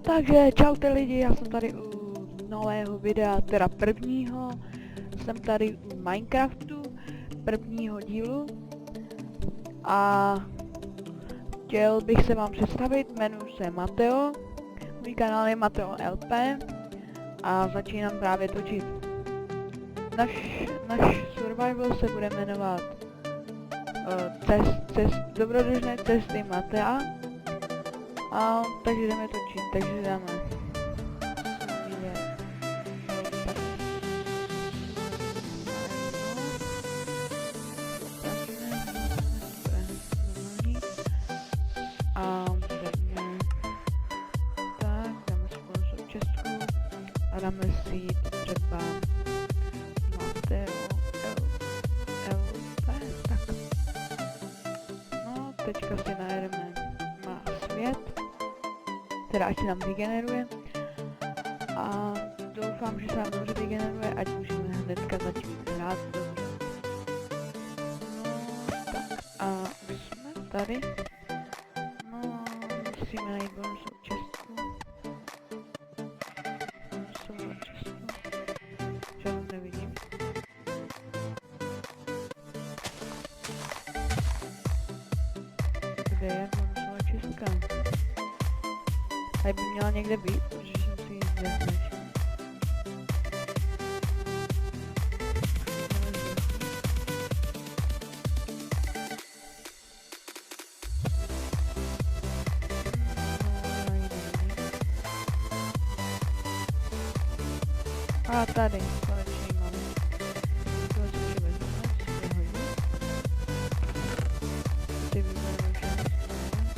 Takže čaute lidi, já jsem tady u nového videa, teda prvního. Jsem tady u Minecraftu, prvního dílu. A chtěl bych se vám představit, jmenuji se Mateo. Můj kanál je Mateo LP. A začínám právě točit. Náš survival se bude jmenovat Dobrodružné cesty Matea. A takže jdeme točit, takže dáme. A dáme si třeba Mateo LP, tak. No, teďka si najedeme na svět, teda ať se nám vygeneruje. A doufám, že se nám dobře vygeneruje, ať můžeme hnedka začít hrát dobře. No, tak a už jsme tady. No, musíme najít bonusovou čestku. Žádnou nevidím. Kde je bonusová čestka? Tady by měla někde být, protože jsem si ji neznačil. A tady, konečně máme. To si můžeme vezmeme, si bude hodit. Ty vybereme všechny strany.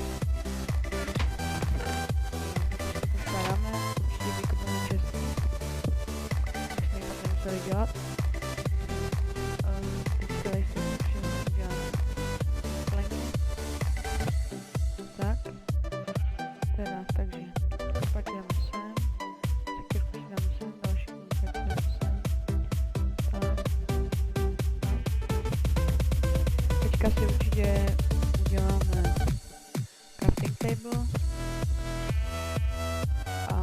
Postaráme, určitě vykopeme čestný. Už jsme tam nemuseli dělat. Teďka tady si všechno uděláme plenku. Tak. Teda, takže pak jdeme sem. Sekirku si dáme sem, další tak jdeme sem. Teďka si určitě uděláme crafting table. A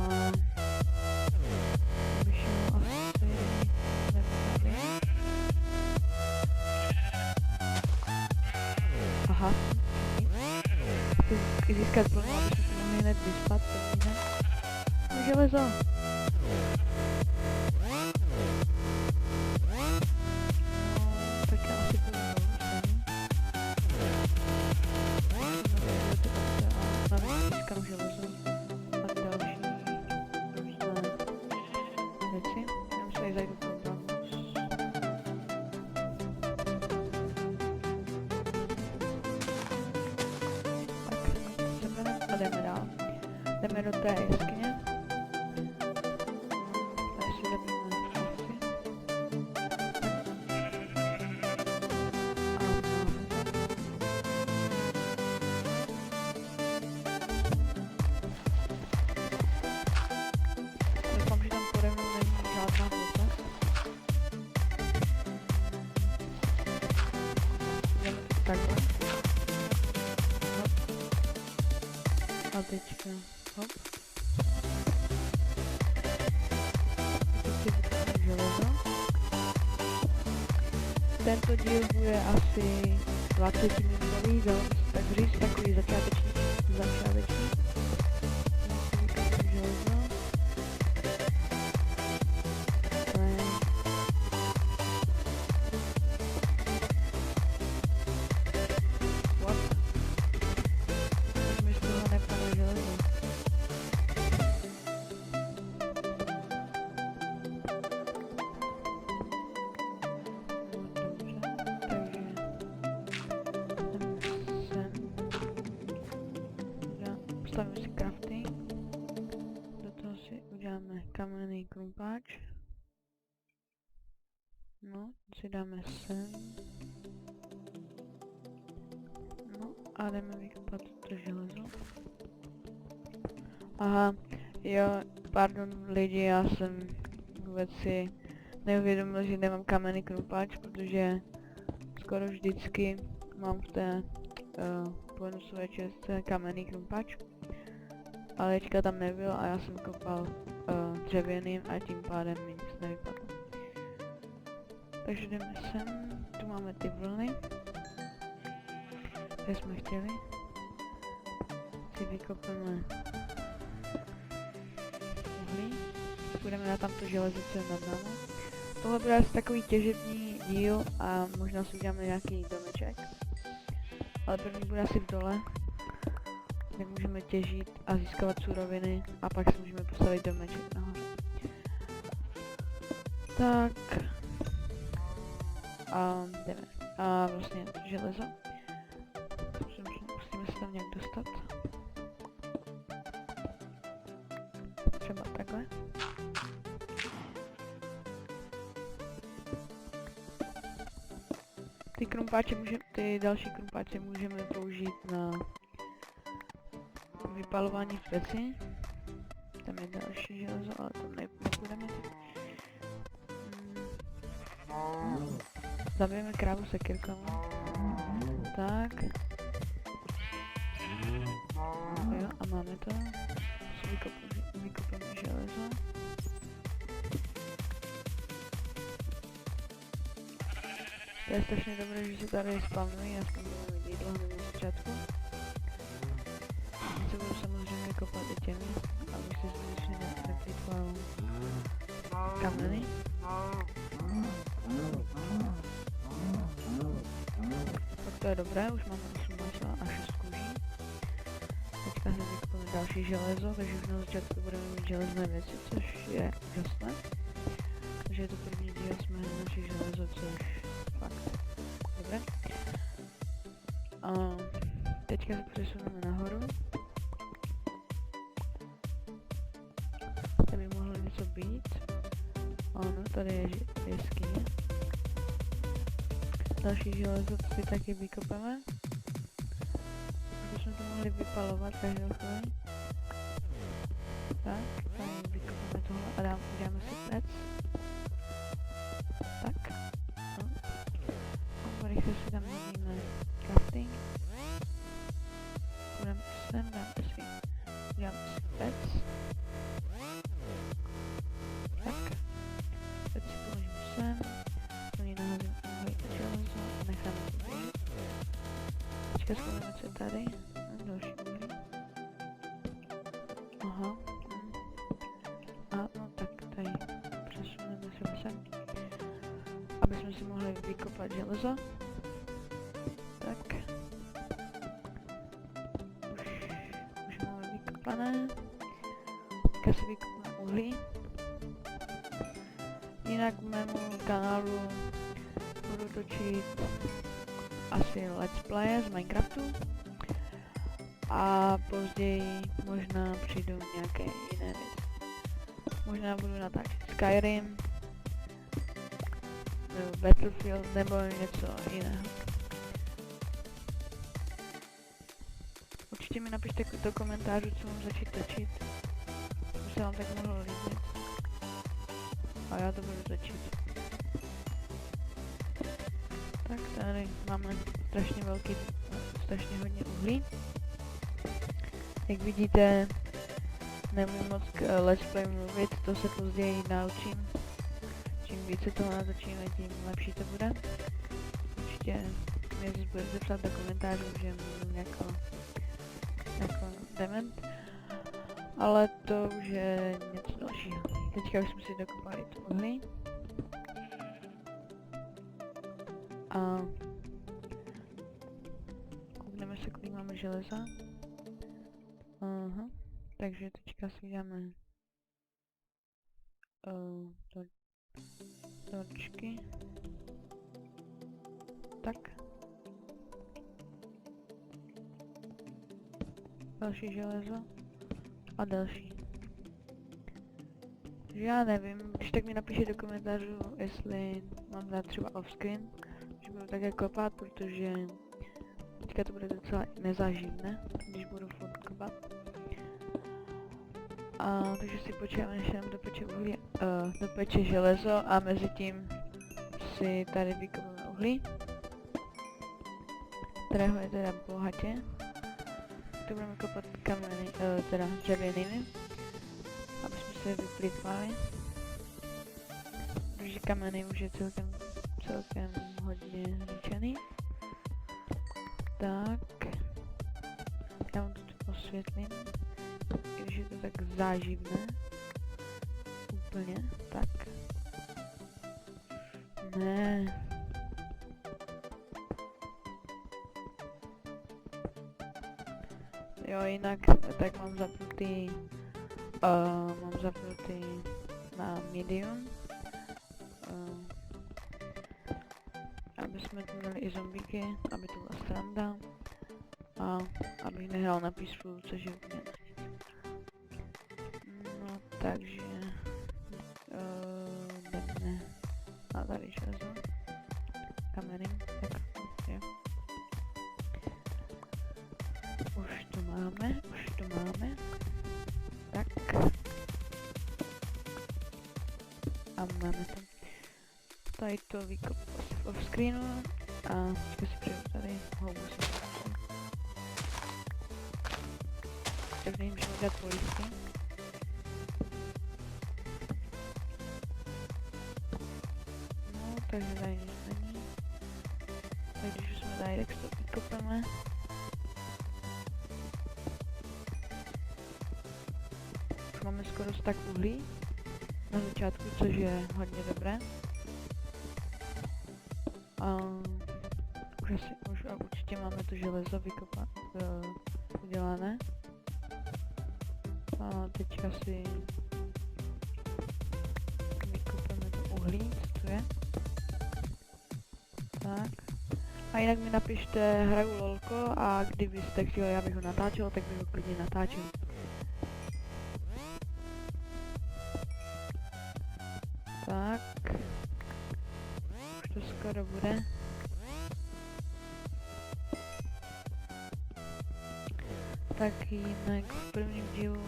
vyšel asi tady. Aha. Chci získat plnou, aby jsme se mohli hned vyspat, takže no, železo. No, tak já asi půjdu dolů sem. Navíc získám železo a další různé věci. Jenom se tady zajdu pro bambus. A jdeme dál. Jdeme do té jeskyně. Tady si jdeme asi. A máme to. Doufám, že tam pode mnou není žádná voda. Jdeme takhle. A teďka, hop. Teď si vytvořím železo. Tento díl bude asi 20 minutový, takže říct takový začáteční. Musím vytvořit železo. Postavíme si crafting, do toho si uděláme kamenný krumpáč. No, si dáme sem. No a jdeme vykopat to železo. Aha, jo, pardon lidi, já jsem vůbec si neuvědomil, že nemám kamenný krumpáč, protože skoro vždycky mám v té bonusové čestce kamenný krumpáč. ale teďka tam nebyl a já jsem kopal dřevěným a tím pádem mi nic nevypadlo. Takže jdeme sem, tu máme ty vlny, které jsme chtěli. Si vykopeme uhlí, půjdeme na tamto železo, co je nad náma. Tohle bude asi takový těžební díl a možná si uděláme nějaký domeček. Ale první bude asi v dole, kde můžeme těžit a získávat suroviny a pak si můžeme postavit domeček nahoře. Tak. A jdeme. A vlastně železo. Musíme se tam nějak dostat. Třeba takhle. Ty další krumpáče můžeme použít na vypalování v peci. Tam je další železo, ale tam nepůjdeme. Zabijeme krávu sekyrkou. Tak. Jo, a máme to. Vykopeme železo. To je strašně dobré, že se tady spawnují, já jsem budu mít jídlo hned na začátku. Já se budu samozřejmě kopat i těmi, abych se zbytečně neplýtval kameny. Tak to je dobré, už máme 8 masa a 6 kůží. Teďka hned vykopeme další železo, takže už na začátku budeme mít železné věci, což je úžasné. Takže je to první díl, jsme našli železo, což fakt dobré. A teďka se přesuneme nahoru. Tady by mohlo něco být. Ano, tady je jeskyně. Další železo si taky vykopeme. Bychom to mohli vypalovat každou chvíli. Tak, tady vykopeme tohle a uděláme si pec. Tak. No. A rychle si tam hodíme crafting. Půjdeme sem, uděláme si pec. Tak. Pec si položím sem. Oni naházím uhlí a železo a necháme to běžet. Teďka zkoumeme, co je tady. Další uhlí. Aha. A no tak tady přesuneme se sem. Aby jsme si mohli vykopat železo. Tak. Už máme vykopané. Teďka si vykopeme uhlí. Jinak v mému kanálu budu točit asi let's play z Minecraftu. A později možná přijdou nějaké jiné věci. Možná budu natáčet Skyrim, nebo Battlefield, nebo něco jiného. Určitě mi napište do komentářů, co mám začít točit. Co se vám tak mohlo líbit. A já to budu točit. Tak tady máme strašně hodně uhlí. Jak vidíte, nemůžu moc k let's play mluvit, to se později naučím. Čím více toho natočíme, tím lepší to bude. Určitě mě budete psát do komentářů, že mluvím jako dement. Ale to už je něco dalšího. Teďka už jsme si dokopali to uhlí. A koukneme se, kolik máme železa. Aha. Takže teďka si uděláme torčky. Tak. Další železo. A další. Takže já nevím, když tak mi napište do komentářů, jestli mám dát třeba offscreen, že budu také kopat, protože teďka to bude docela nezáživné, když budu furt kopat. Takže si počkáme, než nám dopeče železo a mezi tím si tady vykopeme uhlí, kterého je teda bohatě. to budeme kopat kameny, teda dřevěnými, aby jsme se vyplýtvali. Protože kameny už je celkem hodně zničený. Tak. Já vám to tu osvětlím. I když je to tak záživné. Úplně. Tak. Ne. Jo, jinak tak mám zapnutý na medium, aby jsme tu měli i zombíky, aby to byla sranda a abych nehrál na peaceful, což je úplně na nic. No takže jdeme a tady železo, kameny, tak jo. Už to máme. Tak. A máme to. Tady to vykop off screenu a teďka si přijdu tady houbu si. Takže můžeme dát polisty. No, takže tady nic není. Tak když už jsme tady, tak to vykopeme. Máme skoro stack uhlí na začátku, což je hodně dobré. A už určitě máme to železo udělané. A teďka si vykopeme to uhlí, co to je. Tak. A jinak mi napište, hraju lolko a kdybyste chtěli, abych ho natáčel, tak bych ho klidně natáčel. Tak, už to skoro bude. Tak jinak v prvním dílu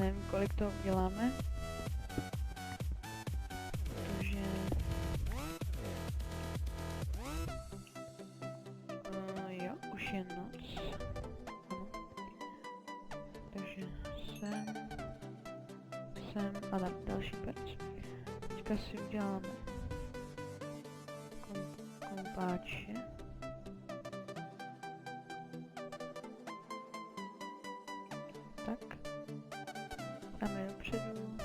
nevím, kolik toho uděláme. Protože jo, už je noc. Ano. Takže sem a tam další perc. Teďka si uděláme kompáče. Tak. Dáme dopředu.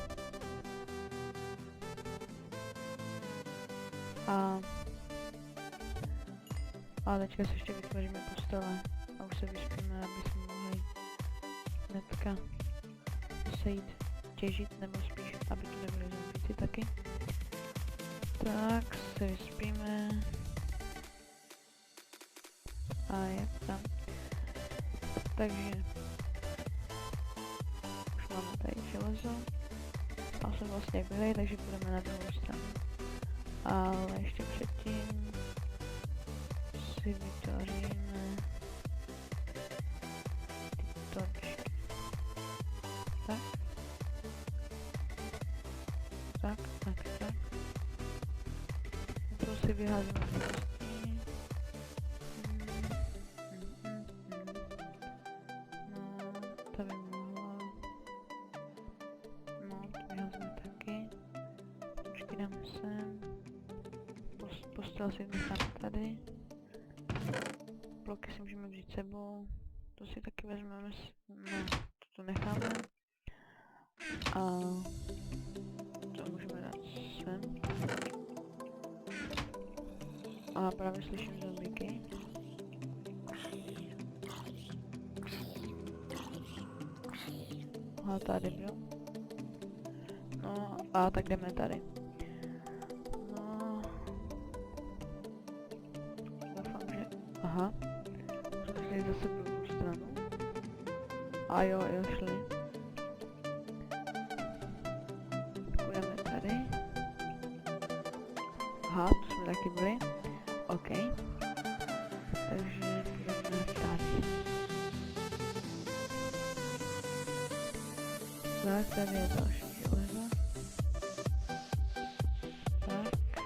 A teďka si ještě vytvoříme postele a už se vyspíme, aby jsme mohli hnedka sejít těžit, nebo spíš, aby tu nebyly zombíci taky. Tak se vyspíme. A je tam. Takže už máme tady železo. A jsme vlastně byli, takže půjdeme na druhou stranu. Ale ještě předtím si vytvoříme ty torčky. Tak. Tak. To si vyházíme z kostí. No, to by mohlo. No, to vyházíme taky. Tročky dáme sem. Postel si nechám tady. Bloky si můžeme vzít sebou. To si taky vezmeme. No, to necháme. A to můžeme dát sem. A právě slyším zombíky. Aha, tady byl. No a tak jdeme tady. No. Doufám, že... Aha. Jsme šli zase druhou stranu. A jo, šli. Půjdeme tady. Aha, tu jsme taky byli. OK. Takže půjdeme tady. Tak, tady je další železo. Tak.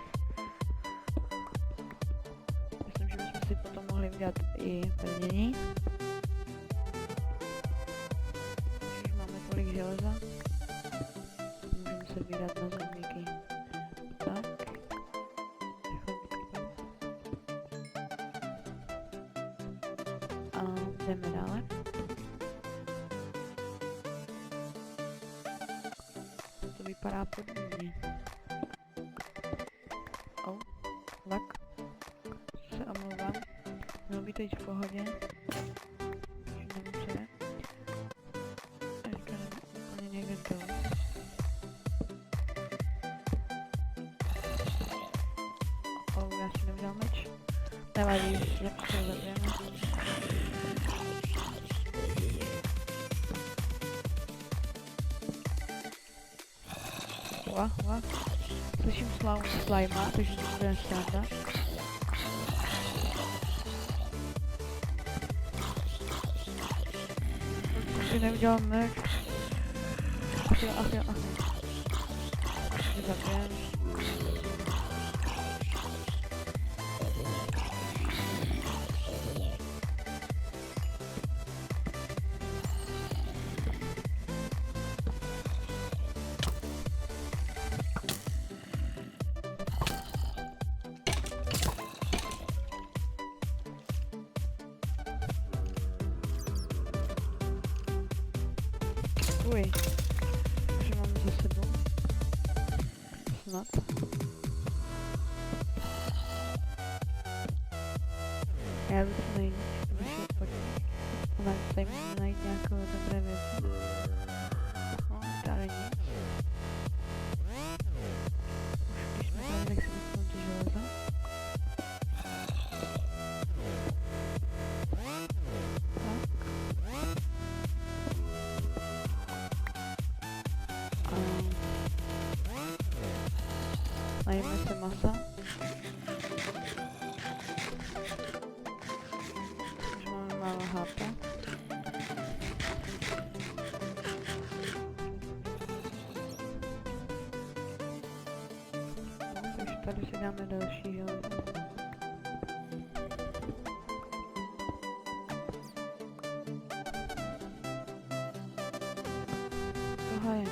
Myslím, že bychom si potom mohli udělat i pevnění. železa. Můžeme se vydat na zombíky. Tak. A jdeme dále. To vypadá podobně. Tak. Se omlouvám. Mělo být teď v pohodě. Nevím, co je. A teďka jdeme úplně někde dolů. Já si nevydal meč. Nevadí, jak se ho zabijeme. Ua. Slyším slajma, takže to bude sranda. Proč si neudělal meč? Asi. Zabijem. Uj, že mám za sebou. Snad. Já bych to najít, protože pojď. Ona tady může najít nějaké dobré věci. No, tady nic. Už když jsme tady, tak si vypnu to železo. Najíme se masa. Už máme málo HP. No, takže tady si dáme další železo. Tohle je.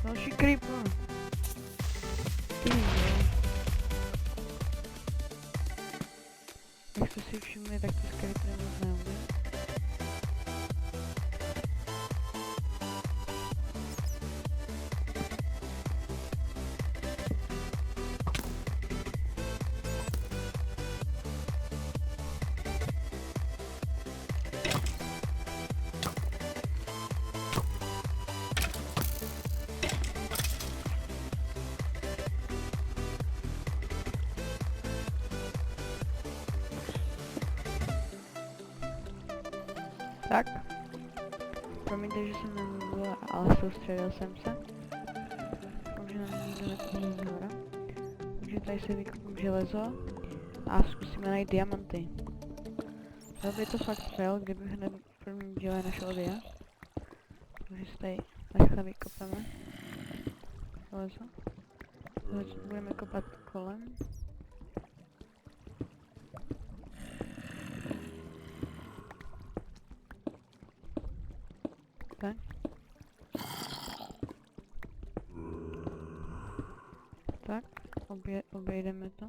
Další creeper. Ty jo. Jak jste si všimli, tak to s creeperem moc neumím. Tak. Promiňte, že jsem nemluvila, ale soustředil jsem se. Protože nám nikdo nechodí z hora. Takže tady si vykopím železo a zkusíme najít diamanty. Byl by to fakt fail, kdybych hned v prvním díle našel dia. Takže si tady rychle vykopeme železo. Budeme kopat kolem. Tak. Tak, obejdeme to.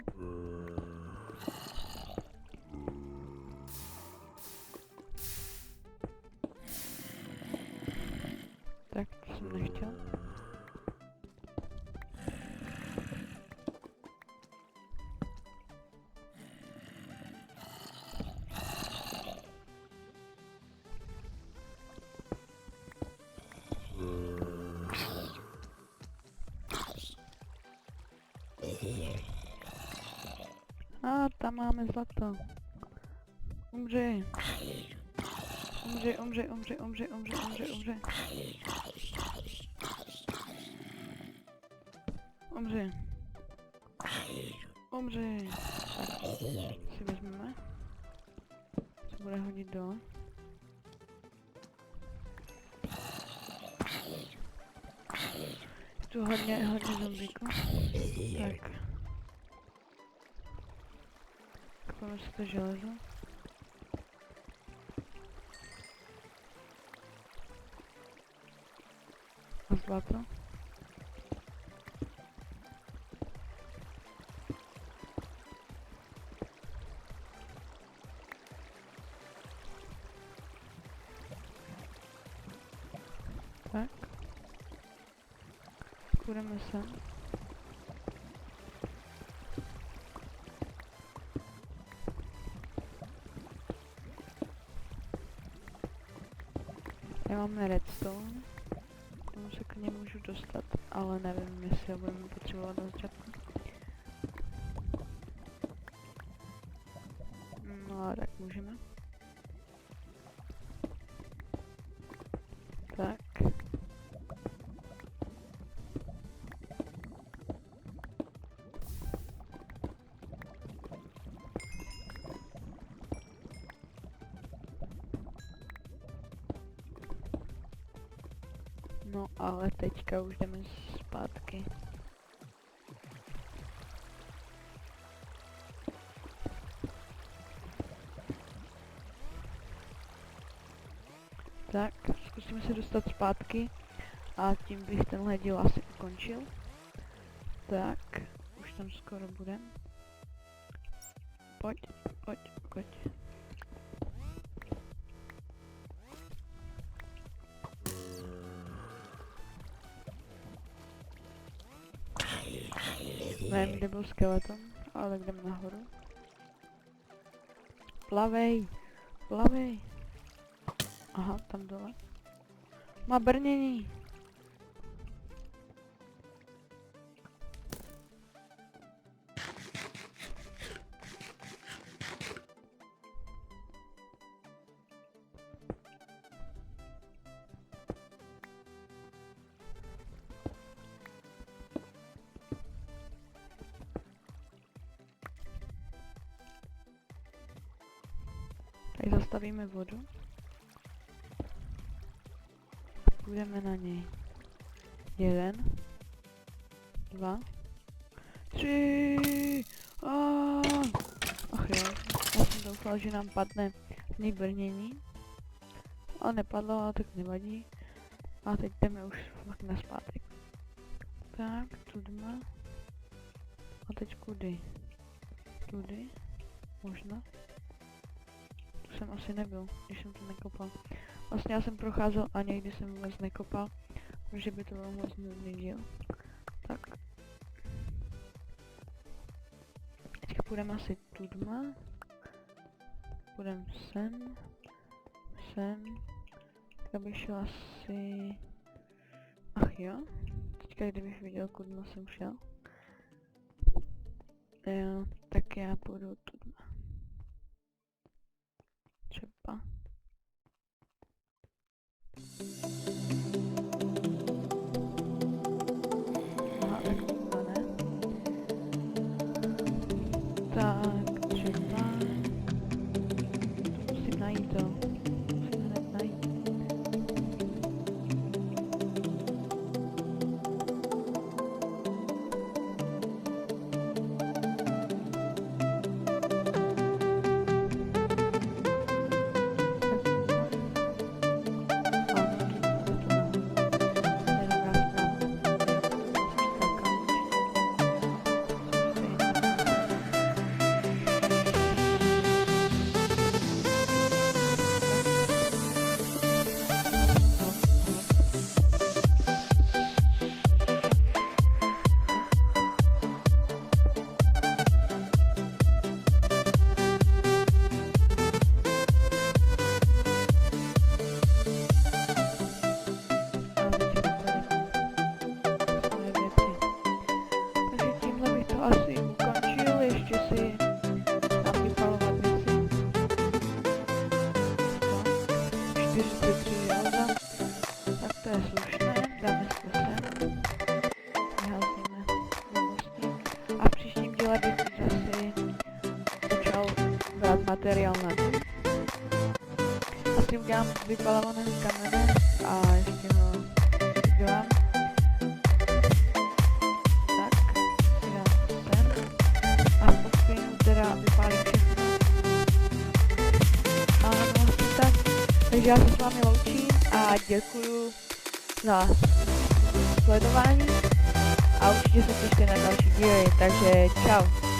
Tak, to jsem nechtěl. A tam máme zlato. Umři. Umři. Tak, si vezmeme. Co bude hodit dole. tu hodně zombíků. Tak. Kupujeme si to železo. A zlato. Tak. Půjdeme sem. Máme redstone. K tomu se k němu můžu dostat, ale nevím, jestli ho budeme potřebovat na začátku. No a tak můžeme. Tak. No ale teďka už jdeme zpátky. Tak, zkusíme se dostat zpátky a tím bych tenhle díl asi ukončil. Tak, už tam skoro budem. Pojď. Nevím, kde byl skeleton, ale jdeme nahoru. Plavej! Aha, tam dole. Má brnění! Tak zastavíme vodu. Půjdeme na něj. 1, 2, 3. Ach jo, já jsem doufal, že nám padne z něj brnění. Ale nepadlo, ale tak nevadí. A teď jdeme už fakt naspátek. Tak, tudma. A teď kudy? Tudy? Možná? Tu jsem asi nebyl, když jsem to nekopal. Vlastně já jsem procházel a někdy jsem vůbec nekopal, protože by to bylo moc nudný díl. Tak. Teďka půjdeme asi tudma. Půjdeme sem. Teďka bych šel asi... Ach jo. Teďka kdybych viděl, kudma jsem šel. Jo, tak já půjdu tudma. Třeba. Aha, tak to ne. Tak, třeba. To musím najít to. Musím hned najít. Asi ukončil, ještě si tam vypalovat věci. 43 železa. Tak to je slušné, dáme si to sem. Vyházíme blbosti. A v příštím díle bych už asi začal brát materiál na dům. Asi udělám vypalované kamene a ještě ho udělám. Takže já se s vámi loučím a děkuju za sledování a určitě se těšte na další díly, takže čau.